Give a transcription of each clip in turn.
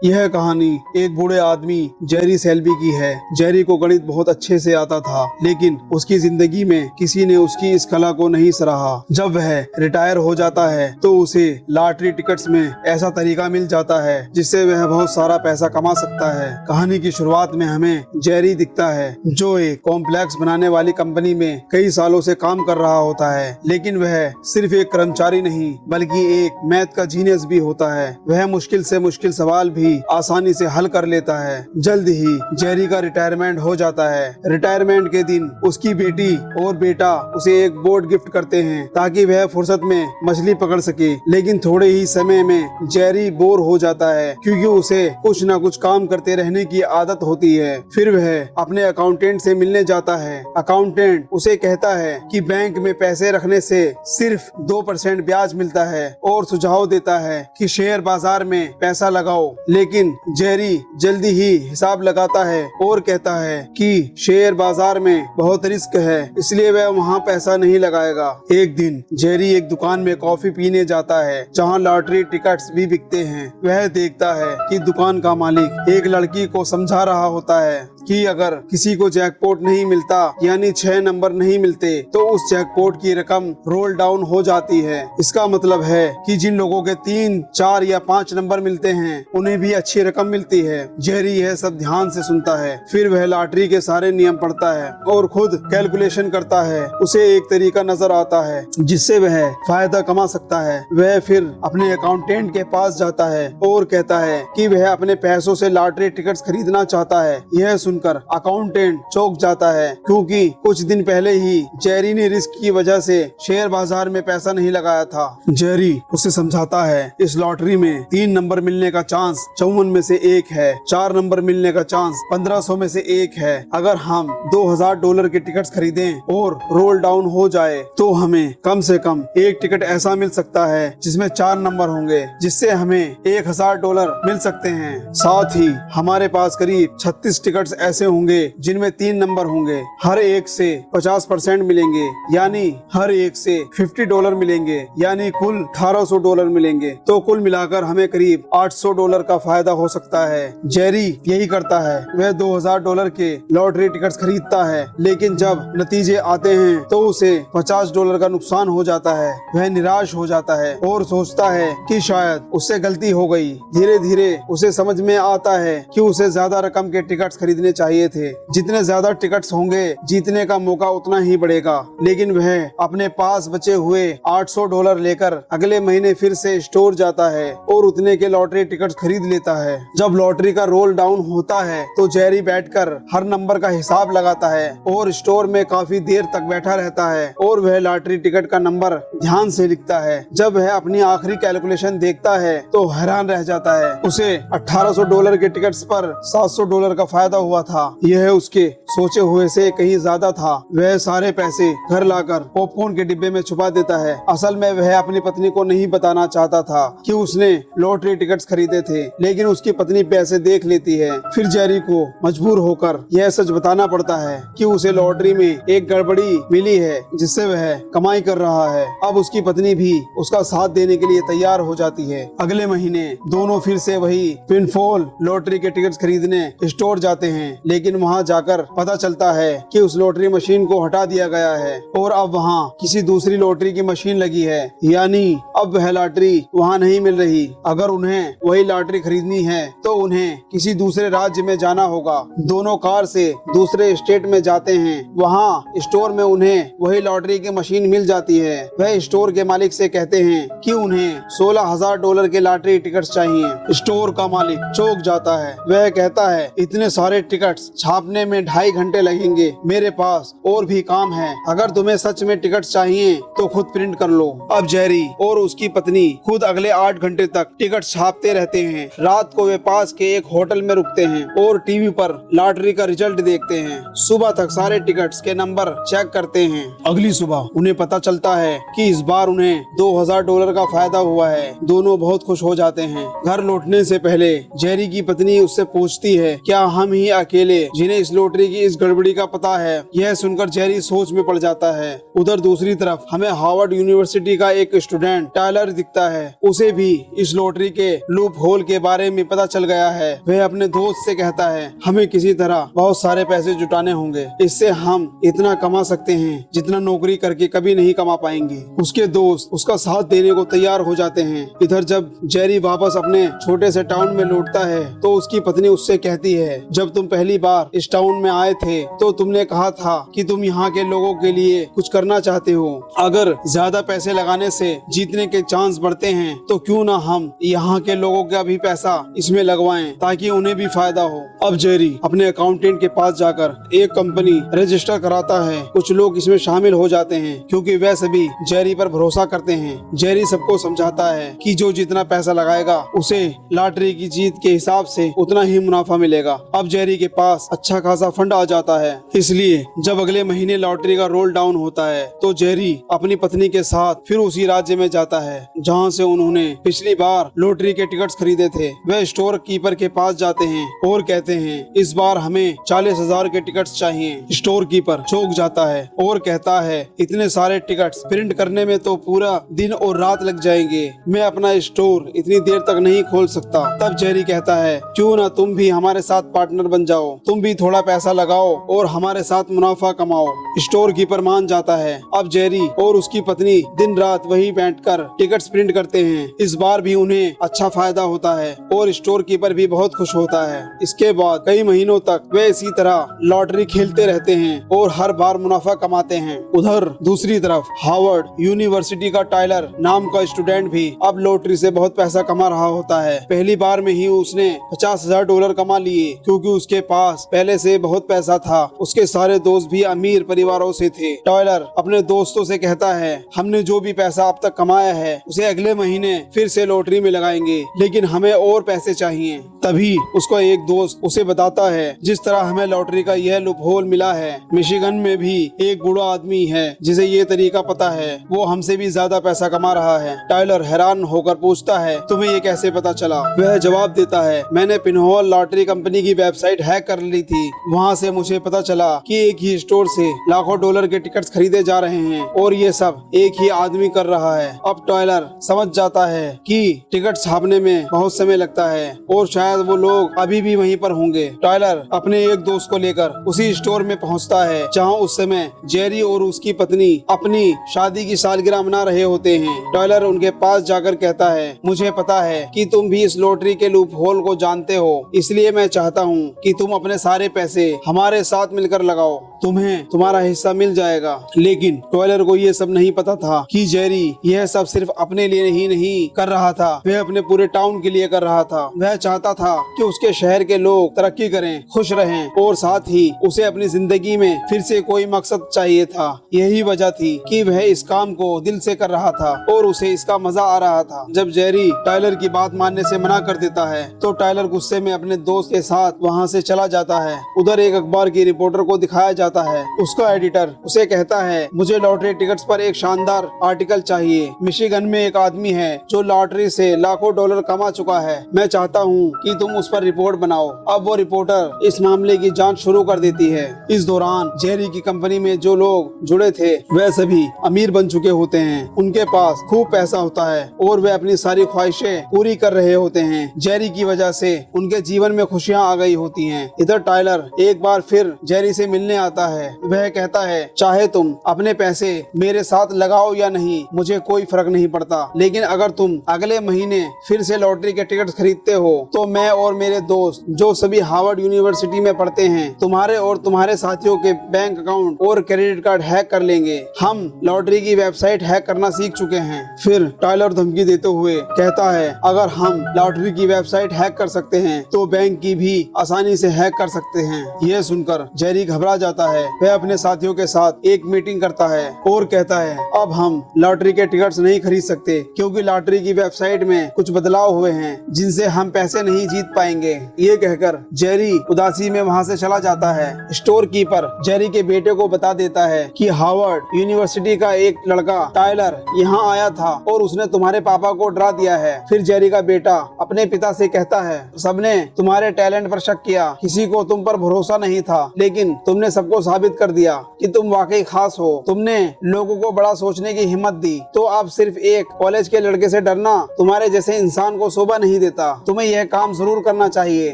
यह कहानी एक बूढ़े आदमी जेरी सेल्बी की है। जेरी को गणित बहुत अच्छे से आता था, लेकिन उसकी जिंदगी में किसी ने उसकी इस कला को नहीं सराहा। जब वह रिटायर हो जाता है तो उसे लॉटरी टिकट्स में ऐसा तरीका मिल जाता है जिससे वह बहुत सारा पैसा कमा सकता है। कहानी की शुरुआत में हमें जेरी दिखता है जो एक कॉम्प्लेक्स बनाने वाली कंपनी में कई सालों से काम कर रहा होता है, लेकिन वह सिर्फ एक कर्मचारी नहीं बल्कि एक मैथ का जीनियस भी होता है। वह मुश्किल से मुश्किल सवाल भी आसानी से हल कर लेता है। जल्द ही जेरी का रिटायरमेंट हो जाता है। रिटायरमेंट के दिन उसकी बेटी और बेटा उसे एक बोट गिफ्ट करते हैं ताकि वह फुर्सत में मछली पकड़ सके, लेकिन थोड़े ही समय में जेरी बोर हो जाता है क्योंकि उसे कुछ न कुछ काम करते रहने की आदत होती है। फिर वह अपने अकाउंटेंट से मिलने जाता है। अकाउंटेंट उसे कहता है कि बैंक में पैसे रखने से सिर्फ 2% ब्याज मिलता है और सुझाव देता है कि शेयर बाजार में पैसा लगाओ, लेकिन जेरी जल्दी ही हिसाब लगाता है और कहता है कि शेयर बाजार में बहुत रिस्क है, इसलिए वह वहाँ पैसा नहीं लगाएगा। एक दिन जेरी एक दुकान में कॉफी पीने जाता है जहाँ लॉटरी टिकट्स भी बिकते हैं। वह देखता है कि दुकान का मालिक एक लड़की को समझा रहा होता है कि अगर किसी को जैकपॉट नहीं मिलता यानी 6 नंबर नहीं मिलते तो उस जैकपॉट की रकम रोल डाउन हो जाती है। इसका मतलब है कि जिन लोगों के 3, 4 या 5 नंबर मिलते हैं उन्हें भी अच्छी रकम मिलती है। जेरी यह सब ध्यान से सुनता है। फिर वह लॉटरी के सारे नियम पढ़ता है और खुद कैलकुलेशन करता है। उसे एक तरीका नजर आता है जिससे वह फायदा कमा सकता है। वह फिर अपने अकाउंटेंट के पास जाता है और कहता है कि वह अपने पैसों से लॉटरी टिकट्स खरीदना चाहता है। यह सुनकर अकाउंटेंट चौंक जाता है क्योंकि कुछ दिन पहले ही जेरी ने रिस्क की वजह से शेयर बाजार में पैसा नहीं लगाया था। जेरी उसे समझाता है इस लॉटरी में 3 नंबर मिलने का चांस 54 में से 1 है, 4 नंबर मिलने का चांस 1500 में से 1 है। अगर हम $2000 के टिकट्स खरीदें और रोल डाउन हो जाए तो हमें कम से कम एक टिकट ऐसा मिल सकता है जिसमें 4 नंबर होंगे, जिससे हमें $1000 मिल सकते हैं। साथ ही हमारे पास करीब 36 टिकट्स ऐसे होंगे जिनमें 3 नंबर होंगे। हर एक से 50% मिलेंगे, यानी हर एक से $50 मिलेंगे, यानी कुल $1800 मिलेंगे। तो कुल मिलाकर हमें करीब $800 का फायदा हो सकता है। जेरी यही करता है, वह $2000 के लॉटरी टिकट्स खरीदता है, लेकिन जब नतीजे आते हैं तो उसे $50 का नुकसान हो जाता है। वह निराश हो जाता है और सोचता है कि शायद उससे गलती हो गई। धीरे धीरे उसे समझ में आता है कि उसे ज्यादा रकम के टिकट्स खरीदने चाहिए थे। जितने ज्यादा टिकट्स होंगे जीतने का मौका उतना ही बढ़ेगा। लेकिन वह अपने पास बचे हुए $800 लेकर अगले महीने फिर से स्टोर जाता है और उतने के लॉटरी टिकट्स खरीद लेता है। जब लॉटरी का रोल डाउन होता है तो जेरी बैठकर हर नंबर का हिसाब लगाता है और स्टोर में काफी देर तक बैठा रहता है और वह लॉटरी टिकट का नंबर ध्यान से लिखता है। जब वह अपनी आखिरी कैलकुलेशन देखता है तो हैरान रह जाता है। उसे $1800 के टिकट्स पर $700 का फायदा हुआ था। यह उसके सोचे हुए से कहीं ज्यादा था। वह सारे पैसे घर लाकर पॉपकॉर्न के डिब्बे में छुपा देता है। असल में वह अपनी पत्नी को नहीं बताना चाहता था कि उसने लॉटरी टिकट्स खरीदे थे, लेकिन उसकी पत्नी पैसे देख लेती है। फिर जेरी को मजबूर होकर यह सच बताना पड़ता है कि उसे लॉटरी में एक गड़बड़ी मिली है जिससे वह कमाई कर रहा है। अब उसकी पत्नी भी उसका साथ देने के लिए तैयार हो जाती है। अगले महीने दोनों फिर से वही पिनफॉल लॉटरी के टिकट्स खरीदने स्टोर जाते हैं, लेकिन वहां जाकर पता चलता है कि उस लॉटरी मशीन को हटा दिया गया है और अब वहां किसी दूसरी लॉटरी की मशीन लगी है, यानी अब वह लॉटरी वहां नहीं मिल रही। अगर उन्हें वही लॉटरी खरीदनी है तो उन्हें किसी दूसरे राज्य में जाना होगा। दोनों कार से दूसरे स्टेट में जाते हैं। वहां स्टोर में उन्हें वही लॉटरी की मशीन मिल जाती है। वह स्टोर के मालिक से कहते हैं कि उन्हें $16000 के लॉटरी टिकट्स चाहिए। स्टोर का मालिक चौंक जाता है। वह कहता है इतने सारे टिकट्स छापने में 2.5 घंटे लगेंगे, मेरे पास और भी काम है। अगर तुम्हें सच में टिकट्स चाहिए तो खुद प्रिंट कर लो। अब जेरी और उसकी पत्नी खुद अगले 8 घंटे तक टिकट छापते रहते हैं। रात को वे पास के एक होटल में रुकते हैं और टीवी पर लॉटरी का रिजल्ट देखते हैं। सुबह तक सारे टिकट्स के नंबर चेक करते हैं। अगली सुबह उन्हें पता चलता है कि इस बार उन्हें $2000 का फायदा हुआ है। दोनों बहुत खुश हो जाते हैं। घर लौटने से पहले जेरी की पत्नी उससे पूछती है क्या हम ही अकेले जिन्हें इस लॉटरी की इस गड़बड़ी का पता है। यह सुनकर जेरी सोच में पड़ जाता है। उधर दूसरी तरफ हमें हार्वर्ड यूनिवर्सिटी का एक स्टूडेंट टायलर दिखता है। उसे भी इस लॉटरी के लूप होल के बारे में पता चल गया है। वह अपने दोस्त से कहता है हमें किसी तरह बहुत सारे पैसे जुटाने होंगे, इससे हम इतना कमा सकते हैं जितना नौकरी करके कभी नहीं कमा पाएंगे। उसके दोस्त उसका साथ देने को तैयार हो जाते हैं। इधर जब जेरी वापस अपने छोटे से टाउन में लौटता है तो उसकी पत्नी उससे कहती है जब तुम पहली बार इस टाउन में आए थे तो तुमने कहा था कि तुम यहाँ के लोगों के लिए कुछ करना चाहते हो। अगर ज्यादा पैसे लगाने से जीतने के चांस बढ़ते हैं तो क्यों ना हम यहाँ के लोगों का भी पैसा इसमें लगवाएं ताकि उन्हें भी फायदा हो। अब जेरी अपने अकाउंटेंट के पास जाकर एक कंपनी रजिस्टर कराता है। कुछ लोग इसमें शामिल हो जाते हैं क्योंकि वह सभी जेरी पर भरोसा करते हैं। जेरी सबको समझाता है कि जो जितना पैसा लगाएगा उसे लॉटरी की जीत के हिसाब से उतना ही मुनाफा मिलेगा। अब जेरी के पास अच्छा खासा फंड आ जाता है, इसलिए जब अगले महीने लॉटरी का रोल डाउन होता है तो जेरी अपनी पत्नी के साथ फिर उसी राज्य में जाता है जहाँ से उन्होंने पिछली बार लॉटरी के टिकट्स खरीदे थे। वह स्टोर कीपर के पास जाते हैं और कहते हैं इस बार हमें 40,000 के टिकट्स चाहिए। स्टोर कीपर चौंक जाता है और कहता है इतने सारे टिकट्स प्रिंट करने में तो पूरा दिन और रात लग जाएंगे, मैं अपना स्टोर इतनी देर तक नहीं खोल सकता। तब जेरी कहता है क्यों ना तुम भी हमारे साथ पार्टनर बन जाओ, तुम भी थोड़ा पैसा लगाओ और हमारे साथ मुनाफा कमाओ। स्टोर कीपर मान जाता है। अब जेरी और उसकी पत्नी दिन रात वही बैठकर टिकट्स प्रिंट करते हैं। इस बार भी उन्हें अच्छा फायदा होता है और स्टोर कीपर भी बहुत खुश होता है। इसके बाद कई महीनों तक वे इसी तरह लॉटरी खेलते रहते हैं और हर बार मुनाफा कमाते हैं। उधर दूसरी तरफ हार्वर्ड यूनिवर्सिटी का टायलर नाम का स्टूडेंट भी अब लॉटरी से बहुत पैसा कमा रहा होता है। पहली बार में ही उसने $50,000 कमा लिए क्योंकि उसके पास पहले से बहुत पैसा था। उसके सारे दोस्त भी अमीर परिवारों से थे। टायलर अपने दोस्तों से कहता है हमने जो भी पैसा अब तक कमाया है उसे अगले महीने फिर से लॉटरी में लगाएंगे, लेकिन हमें और पैसे चाहिए। तभी उसका एक दोस्त उसे बताता है जिस तरह हमें लॉटरी का यह लूपहोल मिला है, मिशिगन में भी एक बूढ़ा आदमी है जिसे ये तरीका पता है, वो हमसे भी ज्यादा पैसा कमा रहा है। टायलर हैरान होकर पूछता है तुम्हें ये कैसे पता चला? वह जवाब देता है मैंने पिनहोल लॉटरी कंपनी की वेबसाइट हैक कर ली थी, वहाँ से मुझे पता चला कि एक ही स्टोर से लाखों डॉलर के टिकट्स खरीदे जा रहे हैं और ये सब एक ही आदमी कर रहा है। अब टायलर समझ जाता है कि टिकट छापने में बहुत समय लगता है और शायद वो लोग अभी भी वहीं पर होंगे। टायलर अपने एक दोस्त को लेकर उसी स्टोर में पहुंचता है जहां उस समय जेरी और उसकी पत्नी अपनी शादी की सालगिरह मना रहे होते हैं। टायलर उनके पास जाकर कहता है मुझे पता है कि तुम भी इस लॉटरी के लूप होल को जानते हो, इसलिए मैं चाहता हूँ कि तुम अपने सारे पैसे हमारे साथ मिलकर लगाओ, तुम्हें तुम्हारा हिस्सा मिल जाएगा। लेकिन टायलर को ये सब नहीं पता था कि जेरी यह सब सिर्फ अपने लिए ही नहीं कर रहा था, वह अपने पूरे टाउन के लिए कर रहा था। वह चाहता था कि उसके शहर के लोग तरक्की करें, खुश रहें और साथ ही उसे अपनी जिंदगी में फिर से कोई मकसद चाहिए था। यही वजह थी कि वह इस काम को दिल से कर रहा था और उसे इसका मजा आ रहा था। जब जेरी टायलर की बात मानने से मना कर देता है तो टायलर गुस्से में अपने दोस्त के साथ वहाँ से चला जाता है। उधर एक अखबार की रिपोर्टर को दिखाया जाता है। उसका एडिटर उसे कहता है मुझे लॉटरी टिकट्स पर एक शानदार आर्टिकल चाहिए। मिशिगन में एक आदमी है जो लॉटरी से लाखों डॉलर कमा चुका है, मैं चाहता हूँ कि तुम उस पर रिपोर्ट बनाओ। अब वो रिपोर्टर इस मामले की जांच शुरू कर देती है। इस दौरान जेरी की कंपनी में जो लोग जुड़े थे वह सभी अमीर बन चुके होते हैं, उनके पास खूब पैसा होता है और वे अपनी सारी ख्वाहिशें पूरी कर रहे होते हैं। जेरी की वजह से उनके जीवन में खुशियाँ आ गई होती हैं। इधर टायलर एक बार फिर जेरी से मिलने आता है। वह कहता है चाहे तुम अपने पैसे मेरे साथ लगाओ या नहीं मुझे कोई फर्क नहीं पड़ता, लेकिन अगर तुम अगले महीने फिर से लॉटरी के टिकट खरीदते हो तो मैं और मेरे दोस्त जो सभी हार्वर्ड यूनिवर्सिटी में पढ़ते हैं तुम्हारे और तुम्हारे साथियों के बैंक अकाउंट और क्रेडिट कार्ड हैक कर लेंगे। हम लॉटरी की वेबसाइट हैक करना सीख चुके हैं। फिर टायलर धमकी देते हुए कहता है अगर हम लॉटरी की वेबसाइट हैक कर सकते हैं तो बैंक की भी आसानी से हैक कर सकते हैं। यह सुनकर जेरी घबरा जाता है वह अपने साथियों के साथ एक मीटिंग करता है और कहता है अब हम लॉटरी के टिकट्स नहीं खरीद सकते क्योंकि लॉटरी की वेबसाइट में कुछ बदलाव हुए हैं जिनसे हम पैसे नहीं जीत पाएंगे। ये कहकर जेरी उदासी में वहाँ से चला जाता है। स्टोर कीपर जेरी के बेटे को बता देता है कि हार्वर्ड यूनिवर्सिटी का एक लड़का टायलर यहाँ आया था और उसने तुम्हारे पापा को डरा दिया है। फिर जेरी का बेटा अपने पिता से कहता है सबने तुम्हारे टैलेंट पर शक किया, किसी को तुम पर भरोसा नहीं था, लेकिन तुमने सबको साबित कर दिया कि तुम वाकई खास हो। तुमने लोगों को बड़ा सोचने की हिम्मत दी। तो अब सिर्फ एक कॉलेज के लड़के से डरना तुम्हारे जैसे इंसान को शोभा नहीं देता। तुम्हें यह काम जरूर करना चाहिए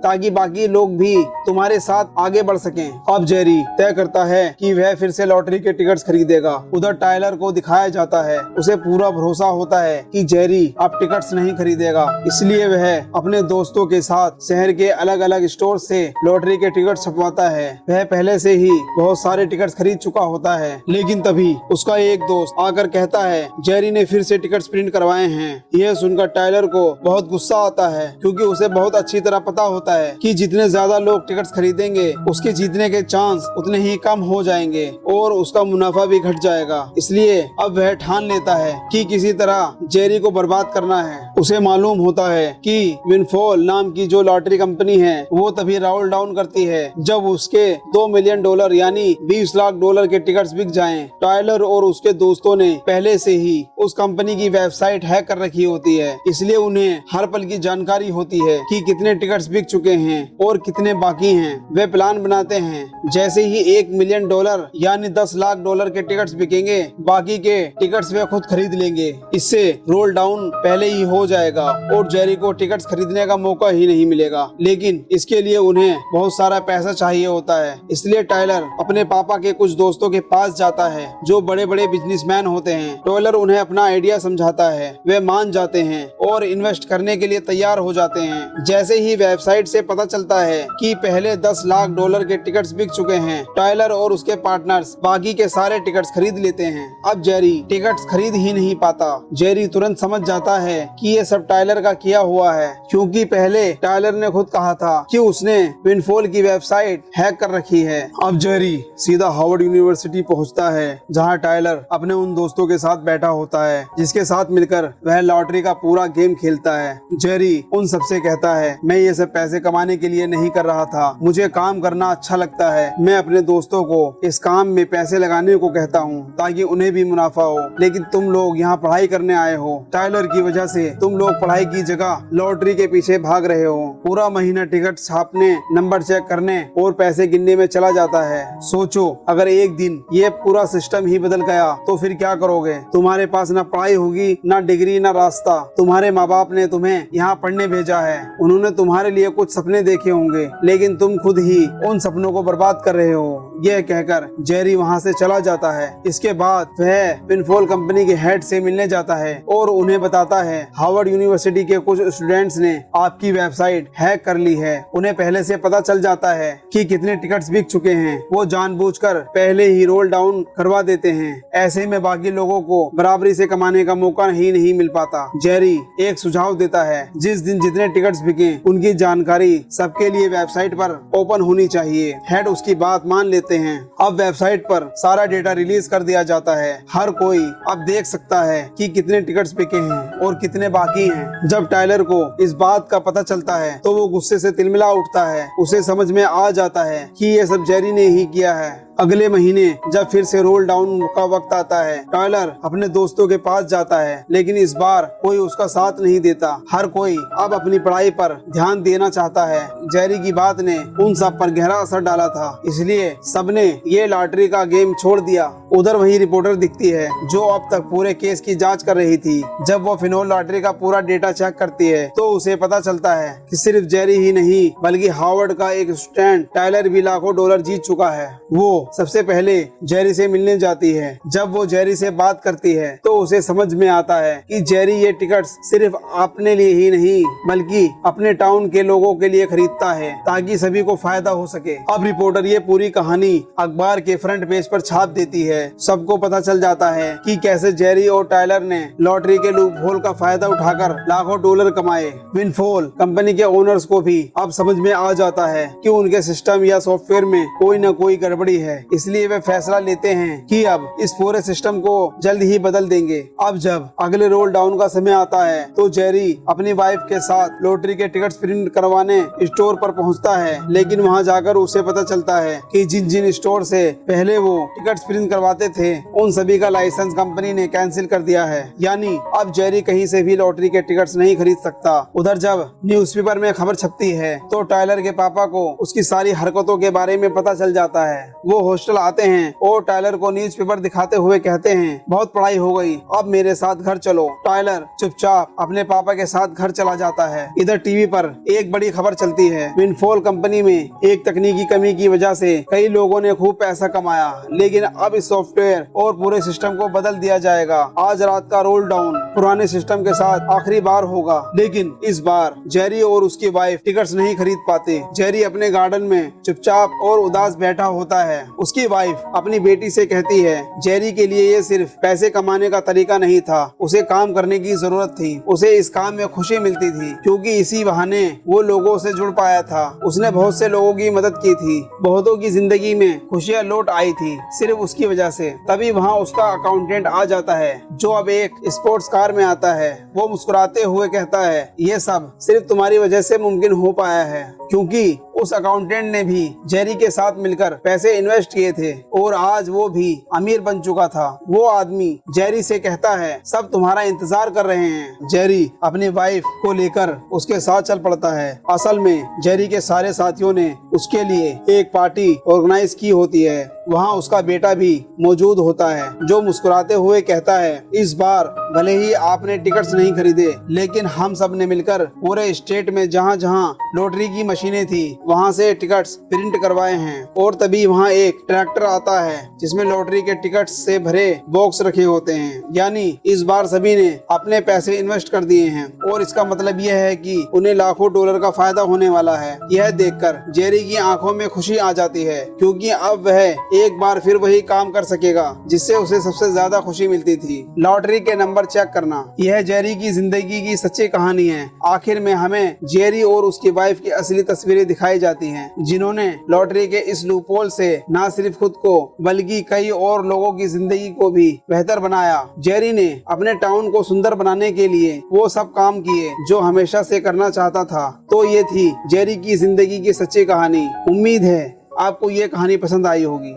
ताकि बाकी लोग भी तुम्हारे साथ आगे बढ़ सकें। अब जेरी तय करता है कि वह फिर से लॉटरी के टिकट्स खरीदेगा। उधर टायलर को दिखाया जाता है, उसे पूरा भरोसा होता है कि जेरी अब टिकट्स नहीं खरीदेगा, इसलिए वह अपने दोस्तों के साथ शहर के अलग अलग स्टोर से लॉटरी के टिकट छपवाता है। वह पहले से ही बहुत सारे टिकट्स खरीद चुका होता है, लेकिन तभी उसका एक दोस्त आकर कहता है जेरी ने फिर से टिकट्स प्रिंट करवाए हैं। यह सुनकर टायलर को बहुत गुस्सा आता है क्योंकि उसे बहुत अच्छी तरह पता होता है कि जितने ज्यादा लोग टिकट्स खरीदेंगे उसके जीतने के चांस उतने ही कम हो जाएंगे और उसका मुनाफा भी घट जाएगा। इसलिए अब वह ठान लेता है कि किसी तरह जेरी को बर्बाद करना है। उसे मालूम होता है कि विनफॉल नाम की जो लॉटरी कंपनी है वो तभी राउल डाउन करती है जब उसके $2 मिलियन यानी 20 लाख डॉलर के टिकट्स बिक जाएं। टायलर और उसके दोस्तों ने पहले से ही उस कंपनी की वेबसाइट हैक कर रखी होती है, इसलिए उन्हें हर पल की जानकारी होती है कि कितने टिकट्स बिक चुके हैं और कितने बाकी हैं। वे प्लान बनाते हैं जैसे ही $1 मिलियन यानी 10 लाख डॉलर के टिकट्स बिकेंगे बाकी के टिकट्स वे खुद खरीद लेंगे। इससे रोल डाउन पहले ही हो जाएगा और जेरी को टिकट्स खरीदने का मौका ही नहीं मिलेगा, लेकिन इसके लिए उन्हें बहुत सारा पैसा चाहिए होता है। इसलिए टायलर अपने पापा के कुछ दोस्तों के पास जाता है जो बड़े बड़े बिजनेसमैन होते हैं। टायलर उन्हें अपना आइडिया समझाता है, वे मान जाते हैं और इन्वेस्ट करने के लिए तैयार हो जाते हैं। जैसे ही वेबसाइट से पता चलता है कि पहले 10 लाख डॉलर के टिकट्स बिक चुके हैं, टायलर और उसके पार्टनर्स बाकी के सारे टिकट्स खरीद लेते हैं। अब जेरी टिकट्स खरीद ही नहीं पाता। जेरी तुरंत समझ जाता है कि ये सब टायलर का किया हुआ है, क्योंकि पहले टायलर ने खुद कहा था कि उसने विनफॉल की वेबसाइट हैक कर रखी है। अब जेरी सीधा हार्वर्ड यूनिवर्सिटी पहुंचता है जहां टायलर अपने उन दोस्तों के साथ बैठा होता है जिसके साथ मिलकर वह लॉटरी का पूरा गेम खेलता है। जेरी उन सबसे कहता है मैं ये सब पैसे कमाने के लिए नहीं कर रहा था, मुझे काम करना अच्छा लगता है। मैं अपने दोस्तों को इस काम में पैसे लगाने को कहता हूँ ताकि उन्हें भी मुनाफा हो, लेकिन तुम लोग यहाँ पढ़ाई करने आए हो। टायलर की वजह से तुम लोग पढ़ाई की जगह लॉटरी के पीछे भाग रहे हो। पूरा महीना टिकट छापने, नंबर चेक करने और पैसे गिनने में चला जाता है। सोचो अगर एक दिन ये पूरा सिस्टम ही बदल गया तो फिर क्या करोगे? तुम्हारे पास ना पढ़ाई होगी, ना डिग्री, ना रास्ता। तुम्हारे माँ बाप ने तुम्हें यहाँ पढ़ने भेजा है, उन्होंने तुम्हारे लिए कुछ सपने देखे होंगे, लेकिन तुम खुद ही उन सपनों को बर्बाद कर रहे हो। यह कहकर जेरी वहाँ से चला जाता है। इसके बाद वह विनफॉल कंपनी के हेड से मिलने जाता है और उन्हें बताता है हार्वर्ड यूनिवर्सिटी के कुछ स्टूडेंट्स ने आपकी वेबसाइट हैक कर ली है। उन्हें पहले से पता चल जाता है कि कितने टिकट्स बिक चुके हैं। वो जानबूझकर पहले ही रोल डाउन करवा देते हैं। ऐसे में बाकी लोगों को बराबरी से कमाने का मौका ही नहीं मिल पाता। जेरी एक सुझाव देता है, जिस दिन जितने टिकट्स बिके उनकी जानकारी सबके लिए वेबसाइट पर ओपन होनी चाहिए। हेड उसकी बात मान लेते हैं। अब वेबसाइट पर सारा डेटा रिलीज कर दिया जाता है। हर कोई अब देख सकता है कि कितने टिकट्स बिके हैं और कितने बाकी हैं। जब टायलर को इस बात का पता चलता है तो वो गुस्से से तिलमिला उठता है। उसे समझ में आ जाता है कि ये सब जेरी ने ही किया है। अगले महीने जब फिर से रोल डाउन का वक्त आता है, टायलर अपने दोस्तों के पास जाता है, लेकिन इस बार कोई उसका साथ नहीं देता। हर कोई अब अपनी पढ़ाई पर ध्यान देना चाहता है। जेरी की बात ने उन सब पर गहरा असर डाला था, इसलिए सबने ये लॉटरी का गेम छोड़ दिया। उधर वही रिपोर्टर दिखती है जो अब तक पूरे केस की जांच कर रही थी। जब वो फिनोल लॉटरी का पूरा डेटा चेक करती है तो उसे पता चलता है कि सिर्फ जेरी ही नहीं बल्कि हार्वर्ड का एक स्टूडेंट टायलर भी लाखों डॉलर जीत चुका है। वो सबसे पहले जेरी से मिलने जाती है। जब वो जेरी से बात करती है तो उसे समझ में आता है कि जेरी ये टिकट्स सिर्फ अपने लिए ही नहीं बल्कि अपने टाउन के लोगों के लिए खरीदता है ताकि सभी को फायदा हो सके। अब रिपोर्टर ये पूरी कहानी अखबार के फ्रंट पेज पर छाप देती है। सबको पता चल जाता है कि कैसे जेरी और टायलर ने लॉटरी के लूप होल का फायदा उठाकर लाखों डॉलर कमाए। विनफॉल कंपनी के ओनर्स को भी अब समझ में आ जाता है कि उनके सिस्टम या सॉफ्टवेयर में कोई न कोई गड़बड़ी है। इसलिए वे फैसला लेते हैं कि अब इस पूरे सिस्टम को जल्द ही बदल देंगे। अब जब अगले रोल डाउन का समय आता है तो जेरी अपनी वाइफ के साथ लॉटरी के टिकट्स प्रिंट करवाने स्टोर पर पहुंचता है, लेकिन वहां जाकर उसे पता चलता है कि जिन जिन स्टोर से पहले वो टिकट्स प्रिंट करवाते थे उन सभी का लाइसेंस कंपनी ने कैंसिल कर दिया है। यानी अब जेरी कहीं से भी लॉटरी के टिकट्स नहीं खरीद सकता। उधर जब न्यूज़पेपर में खबर छपती है तो टायलर के पापा को उसकी सारी हरकतों के बारे में पता चल जाता है। वो हॉस्टल आते हैं और टायलर को न्यूज़पेपर दिखाते हुए कहते हैं, बहुत पढ़ाई हो गई, अब मेरे साथ घर चलो। टायलर चुपचाप अपने पापा के साथ घर चला जाता है। इधर टीवी पर एक बड़ी खबर चलती है, विनफॉल कंपनी में एक तकनीकी कमी की वजह से कई लोगों ने खूब पैसा कमाया, लेकिन अब इस सॉफ्टवेयर और पूरे सिस्टम को बदल दिया जाएगा। आज रात का रोल डाउन पुराने सिस्टम के साथ आखिरी बार होगा, लेकिन इस बार जेरी और उसकी वाइफ टिकट्स नहीं खरीद पाते। जेरी अपने गार्डन में चुपचाप और उदास बैठा होता है। उसकी वाइफ अपनी बेटी से कहती है, जेरी के लिए ये सिर्फ पैसे कमाने का तरीका नहीं था, उसे काम करने की जरूरत थी। उसे इस काम में खुशी मिलती थी क्योंकि इसी बहाने वो लोगों से जुड़ पाया था। उसने बहुत से लोगों की मदद की थी, बहुतों की जिंदगी में खुशियां लौट आई थी सिर्फ उसकी वजह से। तभी वहाँ उसका अकाउंटेंट आ जाता है जो अब एक स्पोर्ट्स कार में आता है। वो मुस्कुराते हुए कहता है, ये सब सिर्फ तुम्हारी वजह से मुमकिन हो पाया है, क्योंकि उस अकाउंटेंट ने भी जेरी के साथ मिलकर पैसे इन्वेस्ट किए थे और आज वो भी अमीर बन चुका था। वो आदमी जेरी से कहता है, सब तुम्हारा इंतजार कर रहे हैं। जेरी अपनी वाइफ को लेकर उसके साथ चल पड़ता है। असल में जेरी के सारे साथियों ने उसके लिए एक पार्टी ऑर्गेनाइज की होती है। वहाँ उसका बेटा भी मौजूद होता है जो मुस्कुराते हुए कहता है, इस बार भले ही आपने टिकट्स नहीं खरीदे, लेकिन हम सब ने मिलकर पूरे स्टेट में जहाँ जहाँ लॉटरी की मशीनें थी वहाँ से टिकट्स प्रिंट करवाए हैं। और तभी वहाँ एक ट्रैक्टर आता है जिसमें लॉटरी के टिकट्स से भरे बॉक्स रखे होते हैं। यानी इस बार सभी ने अपने पैसे इन्वेस्ट कर दिए हैं और इसका मतलब यह है कि उन्हें लाखों डॉलर का फायदा होने वाला है। यह देखकर जेरी की आंखों में खुशी आ जाती है क्योंकि अब वह एक बार फिर वही काम कर सकेगा जिससे उसे सबसे ज्यादा खुशी मिलती थी, लॉटरी के नंबर चेक करना। यह जेरी की जिंदगी की सच्ची कहानी है। आखिर में हमें जेरी और उसकी वाइफ की असली तस्वीरें दिखाई जाती हैं, जिन्होंने लॉटरी के इस लूपहोल से न सिर्फ खुद को बल्कि कई और लोगों की जिंदगी को भी बेहतर बनाया। जेरी ने अपने टाउन को सुंदर बनाने के लिए वो सब काम किए जो हमेशा से करना चाहता था। तो ये थी जेरी की जिंदगी की सच्ची कहानी। उम्मीद है आपको ये कहानी पसंद आई होगी।